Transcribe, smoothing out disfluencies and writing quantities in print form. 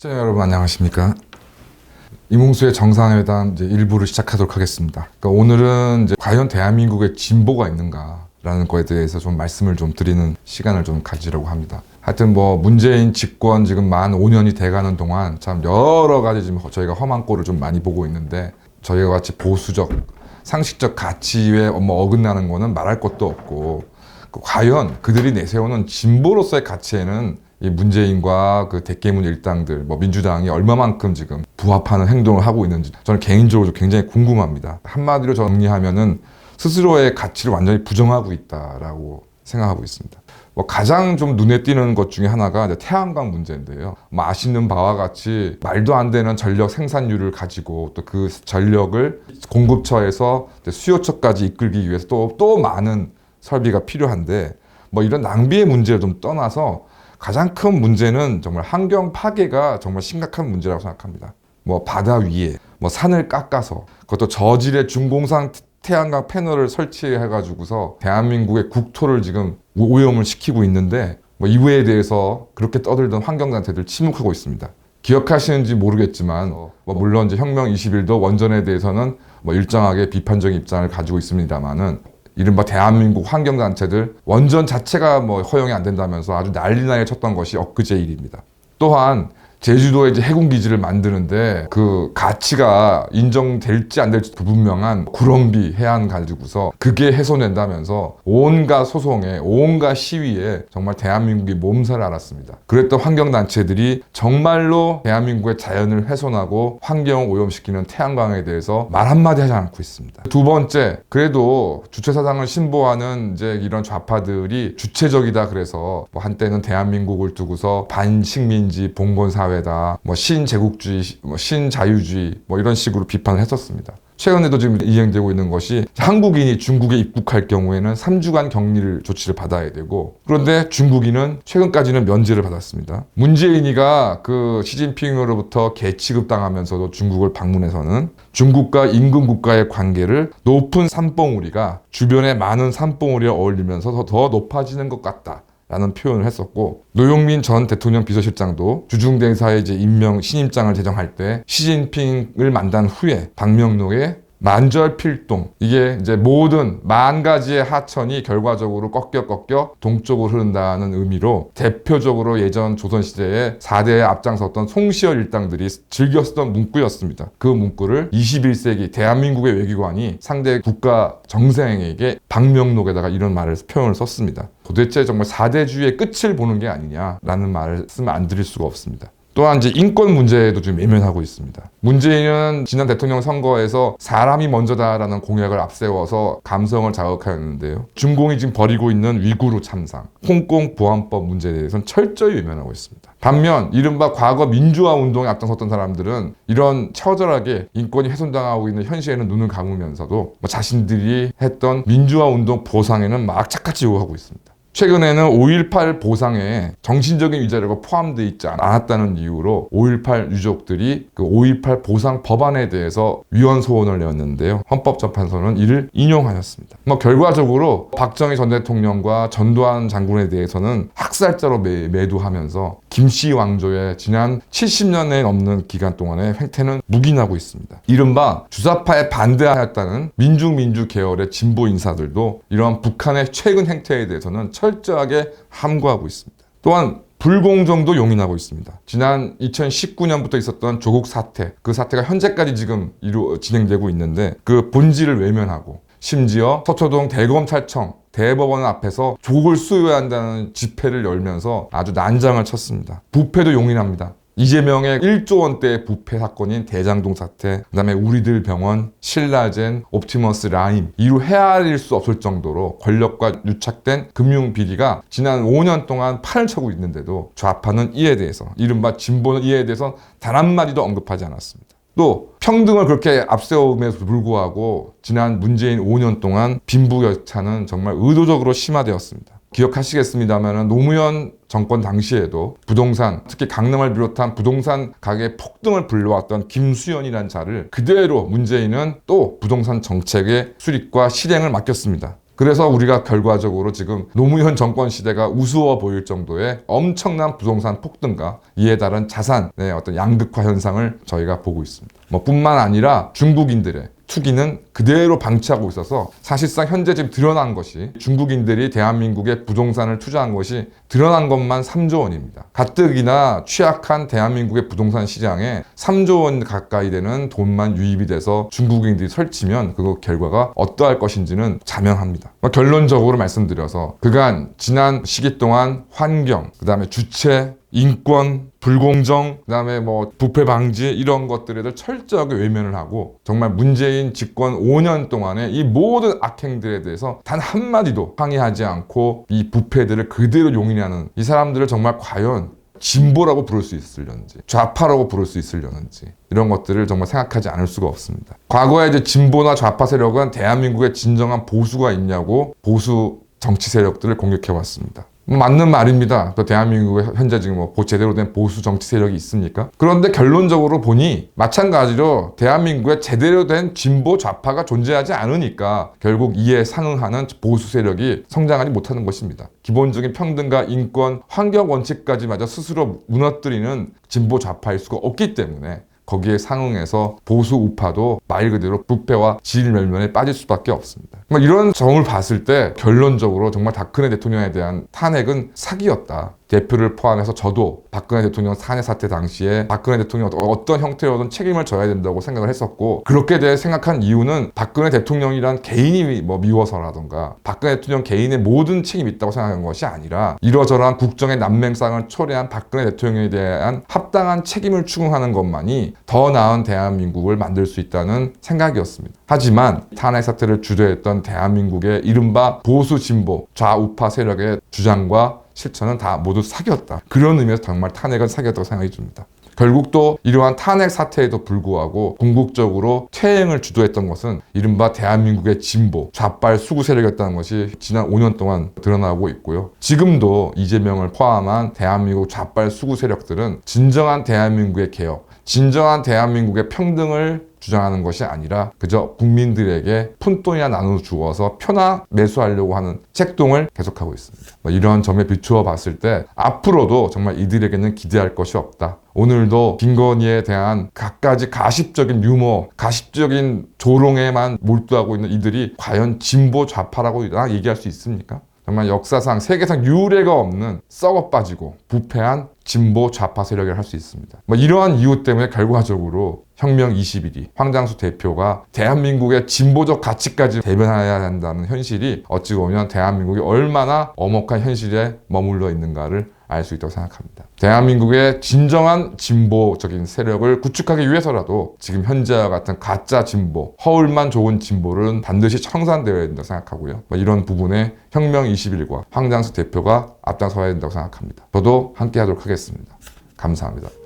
시청자 여러분 안녕하십니까? 이몽수의 정상회담 이제 일부를 시작하도록 하겠습니다. 그러니까 오늘은 이제 과연 대한민국에 진보가 있는가라는 거에 대해서 좀 말씀을 좀 드리는 시간을 좀 가지려고 합니다. 하여튼 뭐 문재인 집권 지금 만 5년이 돼가는 동안 참 여러 가지 지금 저희가 험한 꼴을 좀 많이 보고 있는데 저희가 같이 보수적, 상식적 가치에 어긋나는 거는 말할 것도 없고 과연 그들이 내세우는 진보로서의 가치에는 이 문재인과 그 대깨문 일당들, 민주당이 얼마만큼 지금 부합하는 행동을 하고 있는지 저는 개인적으로 굉장히 궁금합니다. 한마디로 정리하면은 스스로의 가치를 완전히 부정하고 있다라고 생각하고 있습니다. 가장 좀 눈에 띄는 것 중에 하나가 이제 태양광 문제인데요. 아시는 바와 같이 말도 안 되는 전력 생산률을 가지고 또 그 전력을 공급처에서 수요처까지 이끌기 위해서 또 많은 설비가 필요한데 이런 낭비의 문제를 좀 떠나서 가장 큰 문제는 정말 환경 파괴가 정말 심각한 문제라고 생각합니다. 바다 위에 산을 깎아서 그것도 저질의 중공상 태양광 패널을 설치해가지고서 대한민국의 국토를 지금 오염을 시키고 있는데 이거에 대해서 그렇게 떠들던 환경단체들 침묵하고 있습니다. 기억하시는지 모르겠지만 물론 이제 혁명 21도 원전에 대해서는 일정하게 비판적인 입장을 가지고 있습니다만은 이른바 대한민국 환경단체들 원전 자체가 허용이 안 된다면서 아주 난리나게 쳤던 것이 엊그제 일입니다. 또한 제주도에 이제 해군기지를 만드는데 그 가치가 인정될지 안 될지 불분명한 구렁비 해안 가지고서 그게 해소된다면서 온갖 소송에 온갖 시위에 정말 대한민국이 몸살을 앓았습니다. 그랬던 환경단체들이 정말로 대한민국의 자연을 훼손하고 환경을 오염시키는 태양광에 대해서 말 한마디 하지 않고 있습니다. 두 번째, 그래도 주체사상을 신봉하는 이제 이런 좌파들이 주체적이다 그래서 한때는 대한민국을 두고서 반식민지 봉건사회 다 신제국주의, 신자유주의 이런 식으로 비판을 했었습니다. 최근에도 지금 이행되고 있는 것이 한국인이 중국에 입국할 경우에는 3주간 격리 조치를 받아야 되고 그런데 중국인은 최근까지는 면제를 받았습니다. 문재인이가 그 시진핑으로부터 개취급당하면서도 중국을 방문해서는 중국과 인근 국가의 관계를 높은 산봉우리가 주변에 많은 산봉우리와 어울리면서 더 높아지는 것 같다 라는 표현을 했었고 노영민 전 대통령 비서실장도 주중대사의 이제 임명 신임장을 제정할 때 시진핑을 만난 후에 방명록에 만절필동 이게 이제 모든 만 가지의 하천이 결과적으로 꺾여 동쪽으로 흐른다는 의미로 대표적으로 예전 조선시대에 4대에 앞장섰던 송시열 일당들이 즐겨 쓰던 문구였습니다. 그 문구를 21세기 대한민국의 외교관이 상대 국가 정상에게 방명록에다가 이런 표현을 썼습니다. 도대체 정말 4대주의의 끝을 보는 게 아니냐라는 말씀을 안 드릴 수가 없습니다. 또한 이제 인권 문제에도 좀 외면하고 있습니다. 문재인은 지난 대통령 선거에서 사람이 먼저다라는 공약을 앞세워서 감성을 자극하였는데요. 중공이 지금 벌이고 있는 위구르 참상, 홍콩 보안법 문제에 대해서는 철저히 외면하고 있습니다. 반면 이른바 과거 민주화 운동에 앞장섰던 사람들은 이런 처절하게 인권이 훼손당하고 있는 현실에는 눈을 감으면서도 자신들이 했던 민주화 운동 보상에는 막 착같이 요구하고 있습니다. 최근에는 5.18 보상에 정신적인 위자료가 포함되어 있지 않았다는 이유로 5.18 유족들이 그 5.18 보상 법안에 대해서 위헌 소원을 내었는데요. 헌법재판소는 이를 인용하였습니다. 결과적으로 박정희 전 대통령과 전두환 장군에 대해서는 학살자로 매도하면서 김씨 왕조의 지난 70년에 넘는 기간 동안의 횡태는 묵인하고 있습니다. 이른바 주사파에 반대하였다는 민중민주 계열의 진보 인사들도 이러한 북한의 최근 행태에 대해서는 철저하게 함구하고 있습니다. 또한 불공정도 용인하고 있습니다. 지난 2019년부터 있었던 조국 사태, 그 사태가 현재까지 지금 진행되고 있는데 그 본질을 외면하고 심지어 서초동 대검찰청 대법원 앞에서 조국을 수호해야 한다는 집회를 열면서 아주 난장을 쳤습니다. 부패도 용인합니다. 이재명의 1조 원대의 부패 사건인 대장동 사태, 그다음에 우리들 병원, 신라젠, 옵티머스 라임 이루 헤아릴 수 없을 정도로 권력과 유착된 금융 비리가 지난 5년 동안 판을 쳐고 있는데도 좌파는 이에 대해서 이른바 진보는 이에 대해서 단 한마디도 언급하지 않았습니다. 또 평등을 그렇게 앞세움에도 불구하고 지난 문재인 5년 동안 빈부격차는 정말 의도적으로 심화되었습니다. 기억하시겠습니다만 노무현 정권 당시에도 부동산, 특히 강남을 비롯한 부동산 가격의 폭등을 불러왔던 김수현이라는 자를 그대로 문재인은 또 부동산 정책의 수립과 실행을 맡겼습니다. 그래서 우리가 결과적으로 지금 노무현 정권 시대가 우스워 보일 정도의 엄청난 부동산 폭등과 이에 따른 자산의 어떤 양극화 현상을 저희가 보고 있습니다. 뿐만 아니라 중국인들의 투기는 그대로 방치하고 있어서 사실상 현재 지금 드러난 것이 중국인들이 대한민국에 부동산을 투자한 것이 드러난 것만 3조 원입니다. 가뜩이나 취약한 대한민국의 부동산 시장에 3조 원 가까이 되는 돈만 유입이 돼서 중국인들이 설치면 그 결과가 어떠할 것인지는 자명합니다. 결론적으로 말씀드려서 그간 지난 시기 동안 환경, 그 다음에 주체, 인권, 불공정, 그다음에 부패 방지 이런 것들에 대해 철저하게 외면을 하고 정말 문재인 집권 5년 동안에 이 모든 악행들에 대해서 단 한마디도 항의하지 않고 이 부패들을 그대로 용인하는 이 사람들을 정말 과연 진보라고 부를 수 있으려는지 좌파라고 부를 수 있으려는지 이런 것들을 정말 생각하지 않을 수가 없습니다. 과거에 이제 진보나 좌파 세력은 대한민국에 진정한 보수가 있냐고 보수 정치 세력들을 공격해 왔습니다. 맞는 말입니다. 또 대한민국에 현재 지금 제대로 된 보수 정치 세력이 있습니까? 그런데 결론적으로 보니 마찬가지로 대한민국에 제대로 된 진보 좌파가 존재하지 않으니까 결국 이에 상응하는 보수 세력이 성장하지 못하는 것입니다. 기본적인 평등과 인권, 환경 원칙까지마저 스스로 무너뜨리는 진보 좌파일 수가 없기 때문에 거기에 상응해서 보수 우파도 말 그대로 부패와 질멸면에 빠질 수밖에 없습니다. 이런 점을 봤을 때 결론적으로 정말 박근혜 대통령에 대한 탄핵은 사기였다. 대표를 포함해서 저도 박근혜 대통령 탄핵 사태 당시에 박근혜 대통령이 어떤 형태로든 책임을 져야 된다고 생각을 했었고 그렇게 대해 생각한 이유는 박근혜 대통령이란 개인이 미워서라던가 박근혜 대통령 개인의 모든 책임이 있다고 생각한 것이 아니라 이러저러한 국정의 난맹상을 초래한 박근혜 대통령에 대한 합당한 책임을 추궁하는 것만이 더 나은 대한민국을 만들 수 있다는 생각이었습니다. 하지만 탄핵 사태를 주도했던 대한민국의 이른바 보수 진보 좌우파 세력의 주장과 실천은 다 모두 사기였다. 그런 의미에서 정말 탄핵은 사기였다고 생각이 듭니다. 결국 또 이러한 탄핵 사태에도 불구하고 궁극적으로 퇴행을 주도했던 것은 이른바 대한민국의 진보, 좌빨 수구 세력이었다는 것이 지난 5년 동안 드러나고 있고요. 지금도 이재명을 포함한 대한민국 좌빨 수구 세력들은 진정한 대한민국의 개혁, 진정한 대한민국의 평등을 주장하는 것이 아니라 그저 국민들에게 푼돈이나 나눠주어서 표나 매수하려고 하는 책동을 계속하고 있습니다. 이런 점에 비추어 봤을 때 앞으로도 정말 이들에게는 기대할 것이 없다. 오늘도 김건희에 대한 갖가지 가십적인 유머, 가십적인 조롱에만 몰두하고 있는 이들이 과연 진보 좌파라고 얘기할 수 있습니까? 정말 역사상 세계상 유례가 없는 썩어 빠지고 부패한 진보 좌파 세력이라 할 수 있습니다. 이러한 이유 때문에 결과적으로 혁명 21이 황장수 대표가 대한민국의 진보적 가치까지 대변해야 한다는 현실이 어찌 보면 대한민국이 얼마나 엄혹한 현실에 머물러 있는가를 알 수 있다고 생각합니다. 대한민국의 진정한 진보적인 세력을 구축하기 위해서라도 지금 현재와 같은 가짜 진보, 허울만 좋은 진보는 반드시 청산되어야 된다고 생각하고요. 이런 부분에 혁명 21과 황장수 대표가 앞장서야 된다고 생각합니다. 저도 함께 하도록 하겠습니다. 감사합니다.